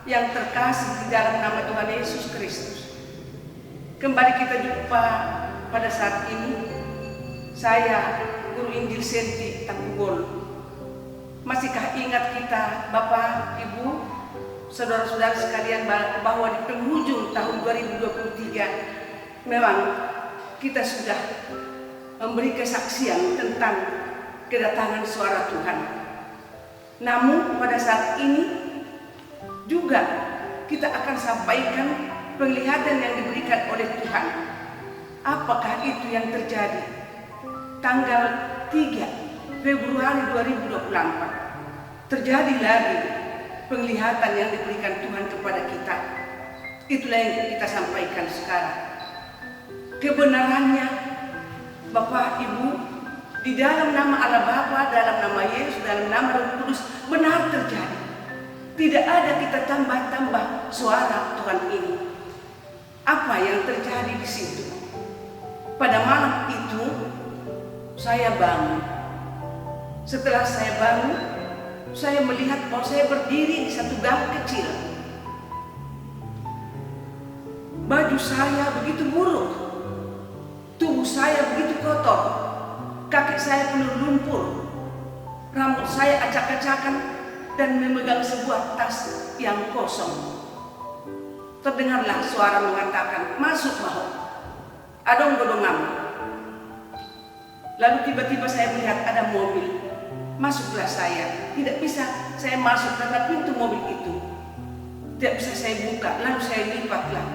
yang terkasih di dalam nama Tuhan Yesus Kristus, kembali kita jumpa pada saat ini. Saya, Guru Injil Senti Tangkubol. Masihkah ingat kita, Bapak, Ibu, saudara-saudara sekalian, bahwa di penghujung tahun 2023 memang kita sudah memberi kesaksian tentang kedatangan suara Tuhan. Namun pada saat ini juga kita akan sampaikan penglihatan yang diberikan oleh Tuhan. Apakah itu yang terjadi tanggal 3 Februari 2024? Terjadi lagi penglihatan yang diberikan Tuhan kepada kita. Itulah yang kita sampaikan sekarang. Kebenarannya, Bapak Ibu, di dalam nama Allah Bapa, dalam nama Yesus, dalam nama Roh Kudus, benar terjadi. Tidak ada kita tambah-tambah suara Tuhan ini. Apa yang terjadi di situ? Pada malam itu saya bangun. Setelah saya bangun, saya melihat bahwa saya berdiri di satu gang kecil. Baju saya begitu buruk, tubuh saya begitu kotor, kaki saya penuh lumpur, rambut saya acak-acakan, dan memegang sebuah tas yang kosong. Terdengarlah suara mengatakan, "Masuk, Maho. Adong godongam." Lalu tiba-tiba saya melihat ada mobil. Masuklah saya. Tidak bisa saya masuk karena pintu mobil itu tidak bisa saya buka. Lalu saya lipatlah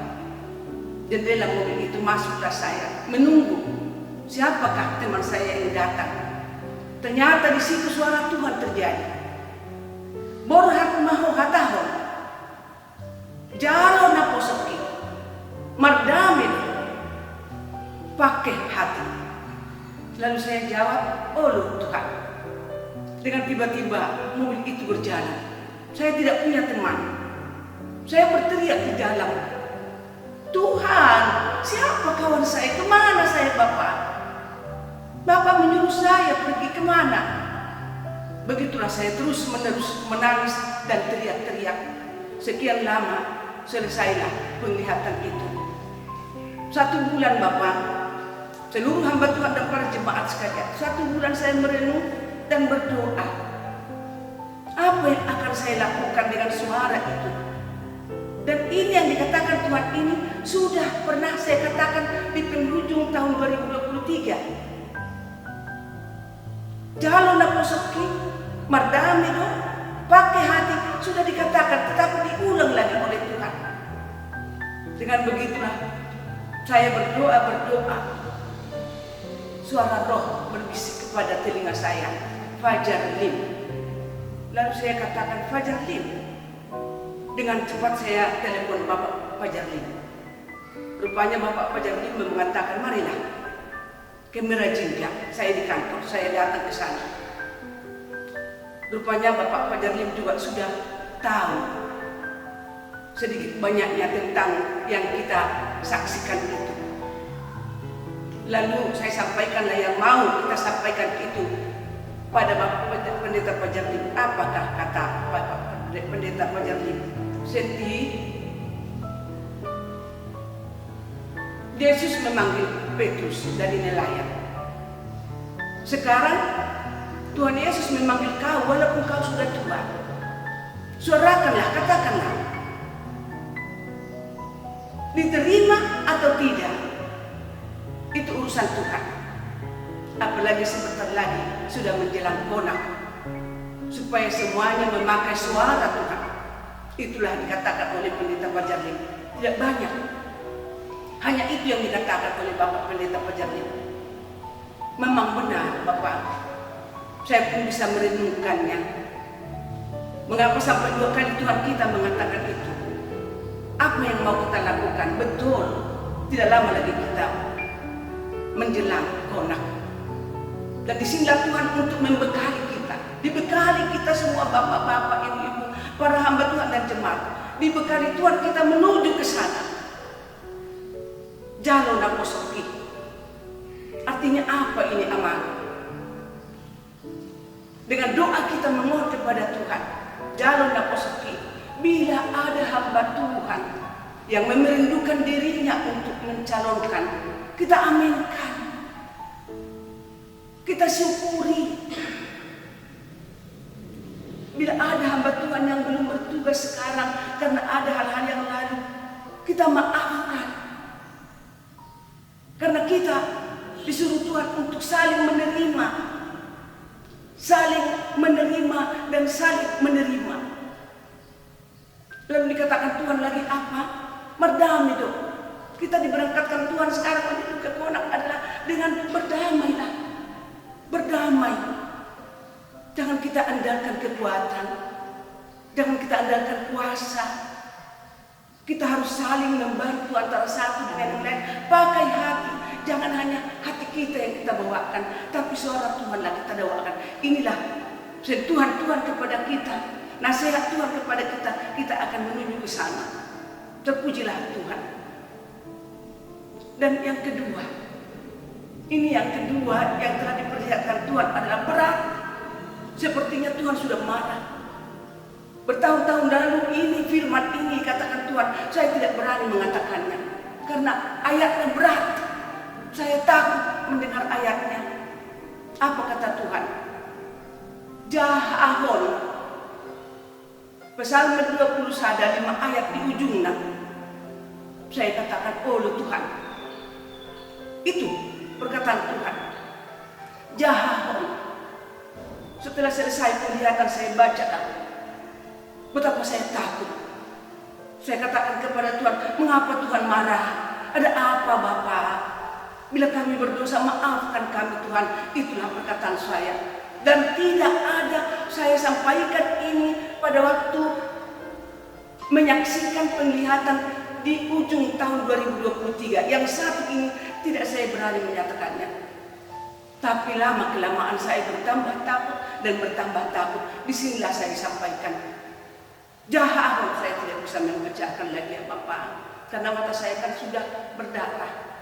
jendela mobil itu. Masuklah saya, menunggu siapakah teman saya yang datang. Ternyata di situ suara Tuhan terjadi. Borhat maho hatahon, jalo na posoki, mardamin, pakai hati. Lalu saya jawab, "Oh Tuhan." Dengan tiba-tiba mobil itu berjalan. Saya tidak punya teman. Saya berteriak di dalam, "Tuhan, siapa kawan saya? Kemana saya, Bapak? Bapak menyuruh saya pergi kemana?" Begitulah saya terus-menerus menangis dan teriak-teriak. Sekian lama selesailah penglihatan itu. 1 bulan, Bapak, seluruh hamba Tuhan dan para jemaat sekalian, 1 bulan saya merenung dan berdoa. Apa yang akan saya lakukan dengan suara itu? Dan ini yang dikatakan Tuhan ini sudah pernah saya katakan di penghujung tahun 2023. Jalo na posoki, mardami do, pakai hati, sudah dikatakan, tetapi diulang lagi oleh Tuhan. Dengan begitulah saya berdoa. Suara roh berbisik kepada telinga saya, "Fajar Lim." Lalu saya katakan, "Fajar Lim." Dengan cepat saya telepon Bapak Fajar Lim. Rupanya Bapak Fajar Lim mengatakan, "Marilah ke Merajingga." Saya di kantor, saya datang ke sana. Rupanya Bapak Fajar Lim juga sudah tahu sedikit banyaknya tentang yang kita saksikan itu. Lalu saya sampaikanlah yang mau kita sampaikan itu pada Bapak Pendeta Fajar Lim. Apakah kata Bapak Pendeta Fajar Lim? "Senti, Yesus memanggil Petrus dari nelayan. Sekarang Tuhan Yesus memanggil kau walaupun kau sudah tua. Suarakanlah, katakanlah. Diterima atau tidak, itu urusan Tuhan. Apalagi sebentar lagi sudah menjelang konak, supaya semuanya memakai suara Tuhan." Itulah dikatakan oleh Pendeta Fajar Lim. Tidak banyak, hanya itu yang dikatakan oleh Bapak Pendeta Fajar Lim. Memang benar, Bapak. Saya pun bisa merenungkannya. Mengapa sampai 2 kali Tuhan kita mengatakan itu? Apa yang mau kita lakukan? Betul, tidak lama lagi kita menjelang konak. Dan disinilah Tuhan untuk membekali kita. Dibekali kita semua, bapak-bapak, ibu-ibu, para hamba Tuhan dan jemaat. Dibekali Tuhan kita menuju ke sana. Jalo na posoki. Artinya apa ini, amal? Dengan doa kita memohon kepada Tuhan, Jalo na posoki. Bila ada yang memerindukan dirinya untuk mencalonkan, kita aminkan, kita syukuri. Bila ada hamba Tuhan yang belum bertugas sekarang karena ada hal-hal yang lalu, kita maafkan. Karena kita disuruh Tuhan untuk saling menerima dan saling menerima. Lalu dikatakan Tuhan lagi apa? Berdamai dong. Kita diberangkatkan Tuhan sekarang menuju ke Konak adalah dengan berdamailah. Berdamai. Jangan kita andalkan kekuatan. Jangan kita andalkan kuasa. Kita harus saling membantu antara satu dengan yang lain. Pakai hati. Jangan hanya hati kita yang kita bawakan, tapi suara Tuhanlah kita bawakan. Inilah sentuhan Tuhan kepada kita, nasihat Tuhan kepada kita. Kita akan menuju ke sana. Terpujilah Tuhan. Dan yang kedua, ini yang kedua yang telah diperlihatkan Tuhan adalah berat. Sepertinya Tuhan sudah marah. Bertahun-tahun lalu ini firman ini katakan Tuhan, saya tidak berani mengatakannya karena ayatnya berat. Saya takut mendengar ayatnya. Apa kata Tuhan? Jahahon. Psalm 21 ada 5 ayat di ujungnya. Saya katakan, oh Tuhan. Itu perkataan Tuhan. Jahahon. Setelah selesai penglihatan saya baca, betapa saya takut. Saya katakan kepada Tuhan, mengapa Tuhan marah? Ada apa Bapak? Bila kami berdosa, maafkan kami Tuhan. Itulah perkataan saya. Dan tidak ada saya sampaikan ini pada waktu menyaksikan penglihatan di ujung tahun 2023. Yang satu ini tidak saya berani menyatakannya. Tapi lama-kelamaan saya bertambah takut dan bertambah takut. Disinilah saya sampaikan. Jahat saya tidak bisa membacakan lagi apa-apa. Karena mata saya kan sudah berdarah.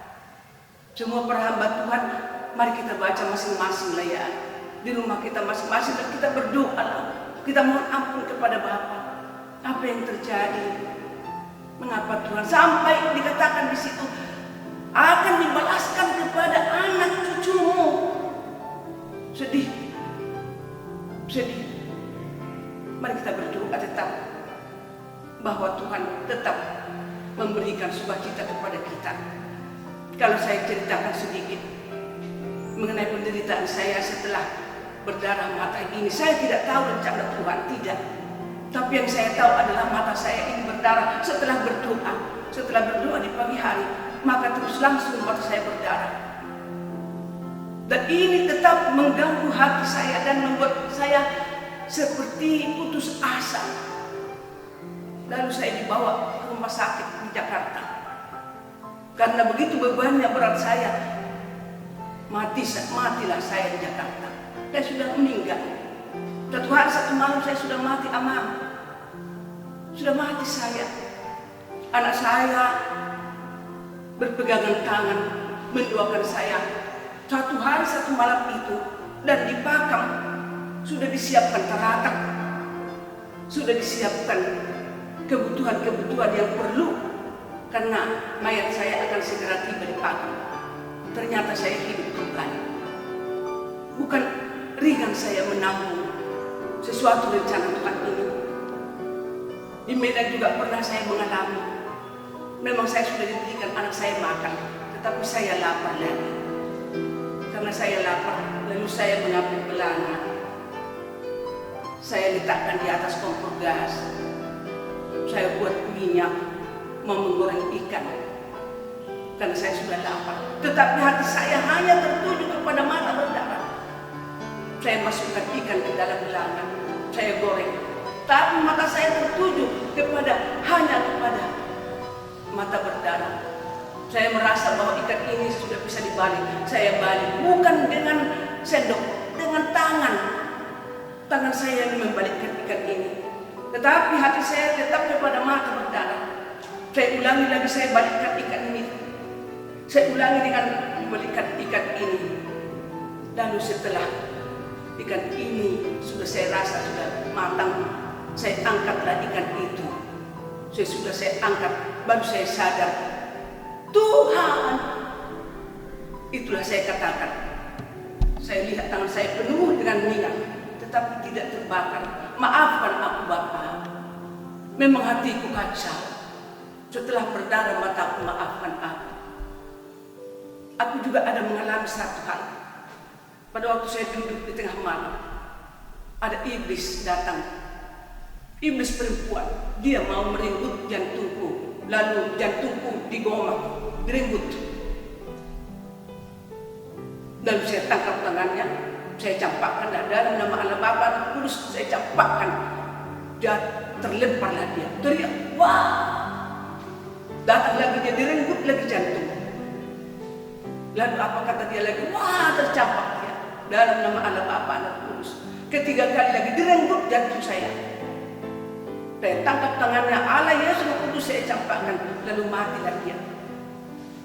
Semua perhamba Tuhan, mari kita baca masing-masing lah ya. Di rumah kita masing-masing dan kita berdoa lah. Kita mohon ampun kepada Bapa. Apa yang terjadi? Mengapa Tuhan sampai dikatakan di situ akan dibalaskan kepada anak cucumu? Sedih. Mari kita berdoa tetap bahwa Tuhan tetap memberikan sukacita kepada kita. Kalau saya ceritakan sedikit mengenai penderitaan saya setelah berdarah mata ini, saya tidak tahu rencana Tuhan, tidak. Tapi yang saya tahu adalah mata saya ini berdarah setelah berdoa. Setelah berdoa di pagi hari, maka terus langsung mata saya berdarah. Dan ini tetap mengganggu hati saya dan membuat saya seperti putus asa. Lalu saya dibawa ke rumah sakit di Jakarta. Karena begitu bebannya berat saya, matilah saya di Jakarta. Saya sudah meninggal. Satu hari satu malam saya sudah mati amam. Sudah mati saya. Anak saya berpegangan tangan mendoakan saya. Satu hari satu malam itu dan dipakam sudah disiapkan teratak, sudah disiapkan kebutuhan-kebutuhan yang perlu. Karena mayat saya akan segera tiba di pakam. Ternyata saya hidup kembali. Bukan ringan saya menanggung sesuatu rencana Tuhan ini. Di Medan juga pernah saya mengalami. Memang saya sudah diberikan anak saya makan, tetapi saya lapar lagi. Karena saya lapar, lalu saya mengambil belanga. Saya letakkan di atas kompor gas. Saya buat minyak, mau menggoreng ikan. Karena saya sudah lapar. Tetapi hati saya hanya tertuju kepada mata berdarah. Saya masukkan ikan ke dalam belanga. Saya goreng. Tapi mata saya tertuju hanya kepada mata berdarah. Saya merasa bahwa ikan ini sudah bisa dibalik. Saya balik. Bukan dengan sendok. Dengan tangan. Tangan saya yang membalikkan ikan ini. Tetapi hati saya tetap kepada mata berdarah. Saya ulangi lagi, saya balikkan ikan ini. Saya ulangi dengan membalikkan ikan ini. Lalu setelah ikan ini sudah saya rasa sudah matang, saya angkatlah ikan itu. Sesudah saya angkat, baru saya sadar, Tuhan. Itulah saya katakan. Saya lihat tangan saya penuh dengan minyak, tetapi tidak terbakar. Maafkan aku Bapa. Memang hatiku kacau. Setelah berdarah mataku, maafkan aku. Aku juga ada mengalami satu hal. Pada waktu saya duduk di tengah malam, ada iblis datang. Iblis perempuan, dia mau merenggut jantungku. Lalu jantungku digomak, direnggut. Lalu saya tangkap tangannya, saya campakkan dalam nama Allah Bapa dan Kudus, saya campakkan. Dia terlemparlah dia, teriak, wah! Datang lagi dia direnggut lagi jantung. Lalu apa kata dia lagi? Wah, tercampak dia dalam nama Allah Bapa dan Kudus. Ketiga kali lagi direnggut jantung saya. Saya tangkap tangannya, Allah Yesus Kudus, saya campakkan. Lalu matilah dia.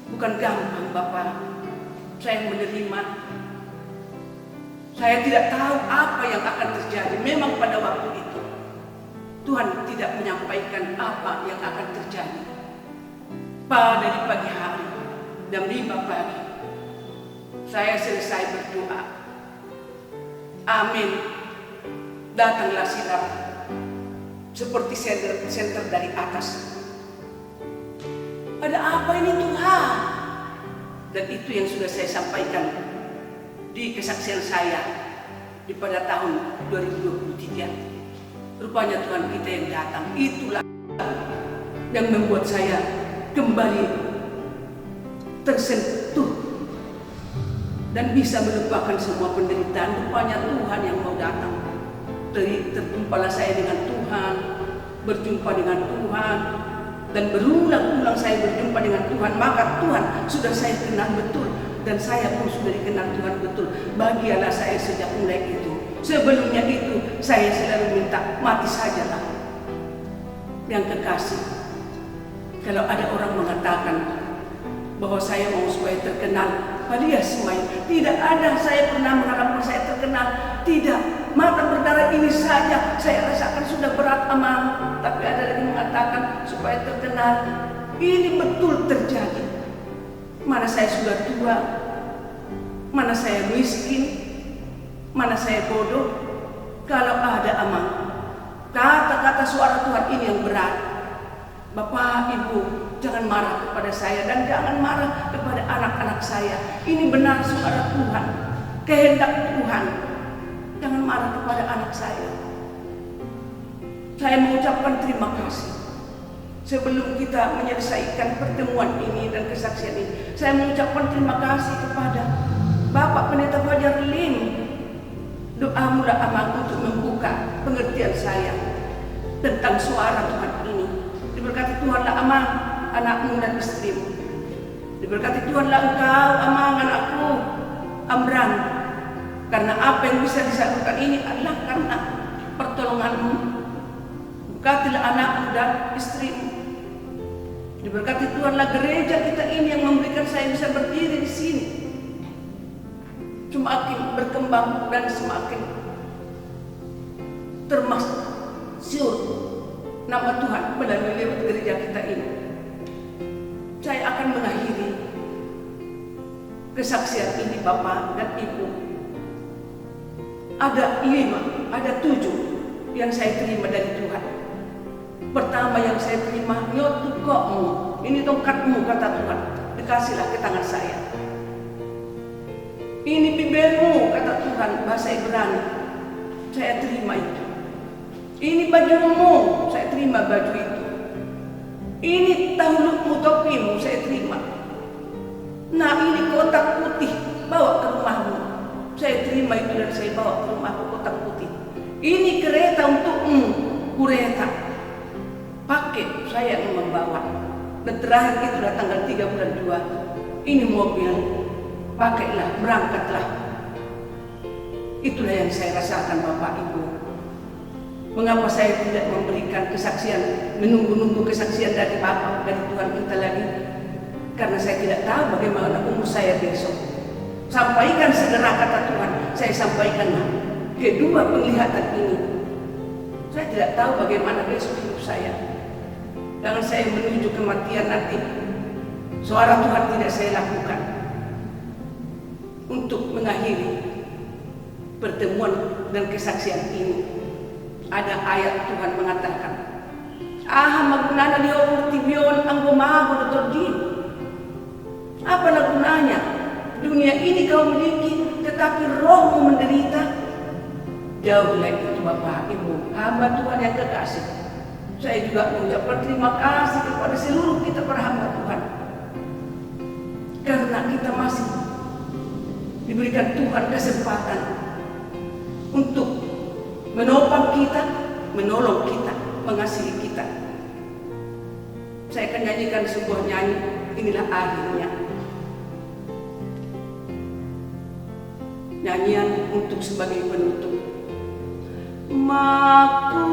Bukan gampang Bapak. Saya menerima. Saya tidak tahu apa yang akan terjadi. Memang pada waktu itu Tuhan tidak menyampaikan apa yang akan terjadi. Pada di pagi hari jam 5 pagi saya selesai berdoa. Amin. Datanglah sinar seperti senter dari atas. Ada apa ini Tuhan? Dan itu yang sudah saya sampaikan di kesaksian saya di pada tahun 2023. Rupanya Tuhan kita yang datang. Itulah yang membuat saya kembali tersentuh dan bisa melupakan semua penderitaan. Rupanya Tuhan yang mau datang. Terjumpalah saya dengan Tuhan, berjumpa dengan Tuhan, dan berulang-ulang saya berjumpa dengan Tuhan. Maka Tuhan sudah saya kenal betul, dan saya pun sudah dikenal Tuhan betul. Bahagialah saya sejak mulai itu. Sebelumnya itu saya selalu minta mati sajalah. Yang kekasih, kalau ada orang mengatakan bahwa saya mau supaya terkenal, dia semuanya tidak ada. Saya pernah mengharapkan saya terkenal, tidak. Mata berdarah ini saja saya rasakan sudah berat aman. Tapi ada lagi mengatakan supaya terkenal. Ini betul terjadi. Mana saya sudah tua, mana saya miskin, mana saya bodoh. Kalau ada aman, kata-kata suara Tuhan ini yang berat. Bapak, Ibu, jangan marah kepada saya dan jangan marah kepada anak-anak saya. Ini benar suara Tuhan, kehendak Tuhan. Jangan marah kepada anak saya. Saya mengucapkan terima kasih. Sebelum kita menyelesaikan pertemuan ini dan kesaksian ini, saya mengucapkan terima kasih kepada Bapak Pendeta Fajar Lim. Doamulah amal untuk membuka pengertian saya tentang suara Tuhan ini. Diberkati Tuhanlah Amang, anakmu dan istrimu. Diberkati Tuhanlah engkau, Amang, anakku, Amran. Karena apa yang bisa disalurkan ini adalah karena pertolonganmu. Berkatilah anakmu dan istrimu. Diberkati Tuhanlah gereja kita ini yang memberikan saya bisa berdiri di sini. Semakin berkembang dan semakin termasyhur nama Tuhan melalui lewat gereja kita ini. Saya akan mengakhiri kesaksian ini Bapak dan Ibu. Ada 5, ada 7 yang saya terima dari Tuhan. Pertama yang saya terima, nyotukokmu, ini tongkatmu kata Tuhan, dikasihlah ke tangan saya. Ini bibirmu kata Tuhan, bahasa Ibrani, saya terima itu. Ini bajumu, saya terima baju itu. Ini tahlukmu, topimu, saya terima. Nah ini kotak putih, bawa ke rumahmu. Saya terima itu dan saya bawa ke rumahku kotak putih. Ini kereta untukmu, kereta. Pakai, saya yang membawa. Dan terakhir itulah tanggal 3 bulan 2. Ini mobil, pakailah, berangkatlah. Itulah yang saya rasakan Bapak Ibu. Mengapa saya tidak memberikan kesaksian, menunggu-nunggu kesaksian dari Bapak, dari Tuhan kita lagi? Karena saya tidak tahu bagaimana umur saya besok. Sampaikan segera kata Tuhan, saya sampaikanlah kedua penglihatan ini. Saya tidak tahu bagaimana besok hidup saya. Jangan saya menuju kematian nanti. Suara Tuhan tidak saya lakukan untuk mengakhiri pertemuan dan kesaksian ini. Ada ayat Tuhan mengatakan, "Aha magunana liopur tibion anggo mago dotordin." Apalah gunanya dunia ini kau miliki, tetapi rohmu menderita? Jauhlah itu Bapak Ibu, hamba Tuhan yang kekasih. Saya juga mengucapkan terima kasih kepada seluruh kita para hamba Tuhan, karena kita masih diberikan Tuhan kesempatan untuk menopang kita, menolong kita, mengasihi kita. Saya akan nyanyikan sebuah nyanyi, inilah akhirnya. Nyanyian untuk sebagai penutup. Maku